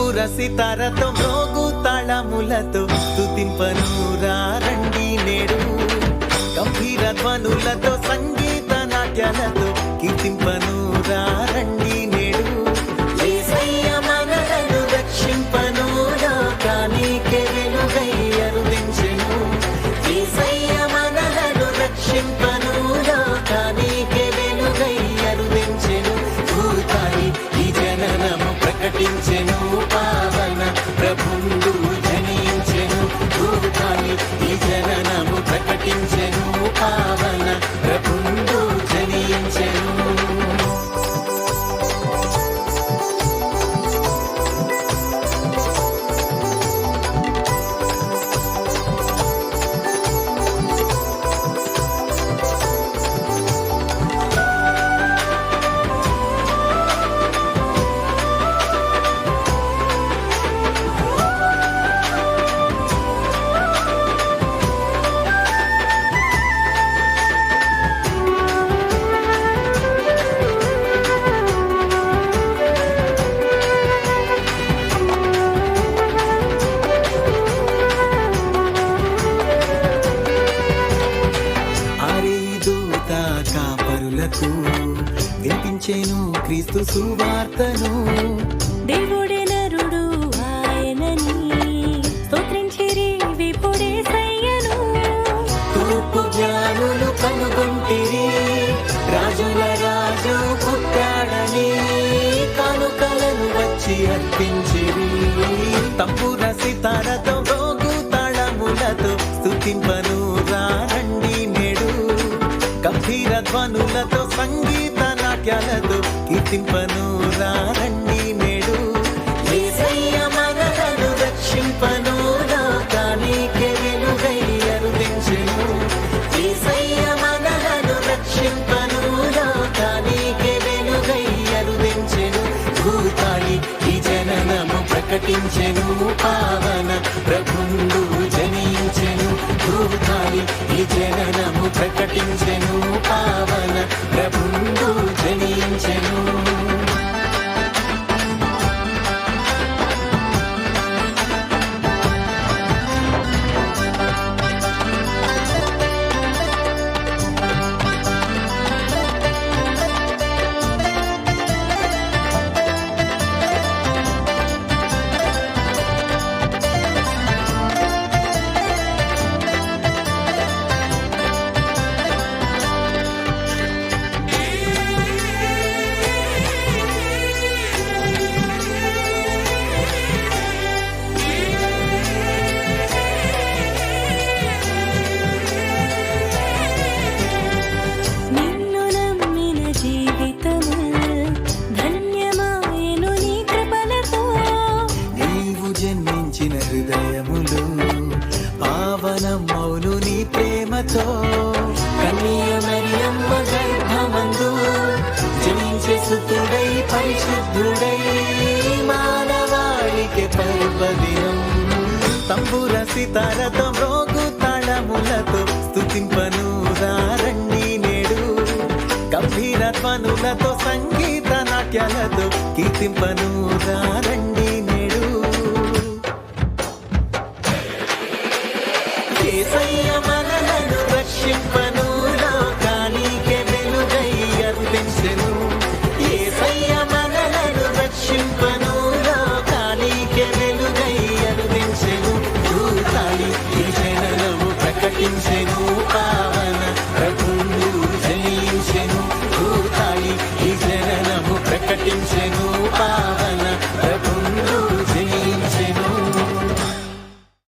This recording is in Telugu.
తంబుర సితారతో మోగు తాళములతో స్తుతింపను రండి నేడు. గంభీర ధ్వనులతో సంగీత నాట్యాలతో కీర్తింపను రండి నేడు. యేసయ్య మనలను రక్షింపను, లోకానికే వెలుగై అరుదించెను. యేసయ్య మనలను రక్షింపను, లోకానికే వెలుగై అరుదించెను. భూతాయి ఈ జననము ప్రకటించెను, పావన ప్రభుండు జనించెను. భూతాయి ఈ జననము ప్రకటించెను, పావన ప్రభుండు జనించెను. కాపరులకు వినిపించెను క్రీస్తు సువార్తను. దేవుడే నరుడు ఆయనని స్తోత్రించిరి విపుడేసయ్యను. తూర్పు జ్ఞానులు కనుగొంటిరి, రాజుల రాజు పుట్టాడని కానుకలను వచ్చి అర్పించిరి. తంబుర సితారతో మోగు తాళములతో స్తుతింపను రండి నేడు. గంభీర ధ్వనులతో సంగీత నాట్యాలతో కీర్తింపను రండి నేడు. యేసయ్య మనలను రక్షింపను, లోకానికే వెలుగై అరుదించెను. యేసయ్య మనలను రక్షింపను, లోకానికే వెలుగై అరుదించెను. భూతాయి ఈ జననము ప్రకటించెను, పావన ప్రభుండు జనించెను. భూతాయి ఈ జననము ప్రకటించెను, పావన ప్రభుండు జనించెను. నిన్ను నమ్మిన జీవితము ధన్యమాయెను నీ కృపలతో. నీవు జన్మించిన హృదయములు పావనమౌను నీ ప్రేమతో. కన్య మరియమ్మ గర్భమందు జనించే సుతుడై పరిశుద్ధుడై మానవాళికి పర్వదినం. తంబుర సితారతో మోగు తాళములతో స్తుతింపను రండి నేడు. గంభీర ధ్వనులతో సంగీత నాట్యాలతో కీర్తింపను రండి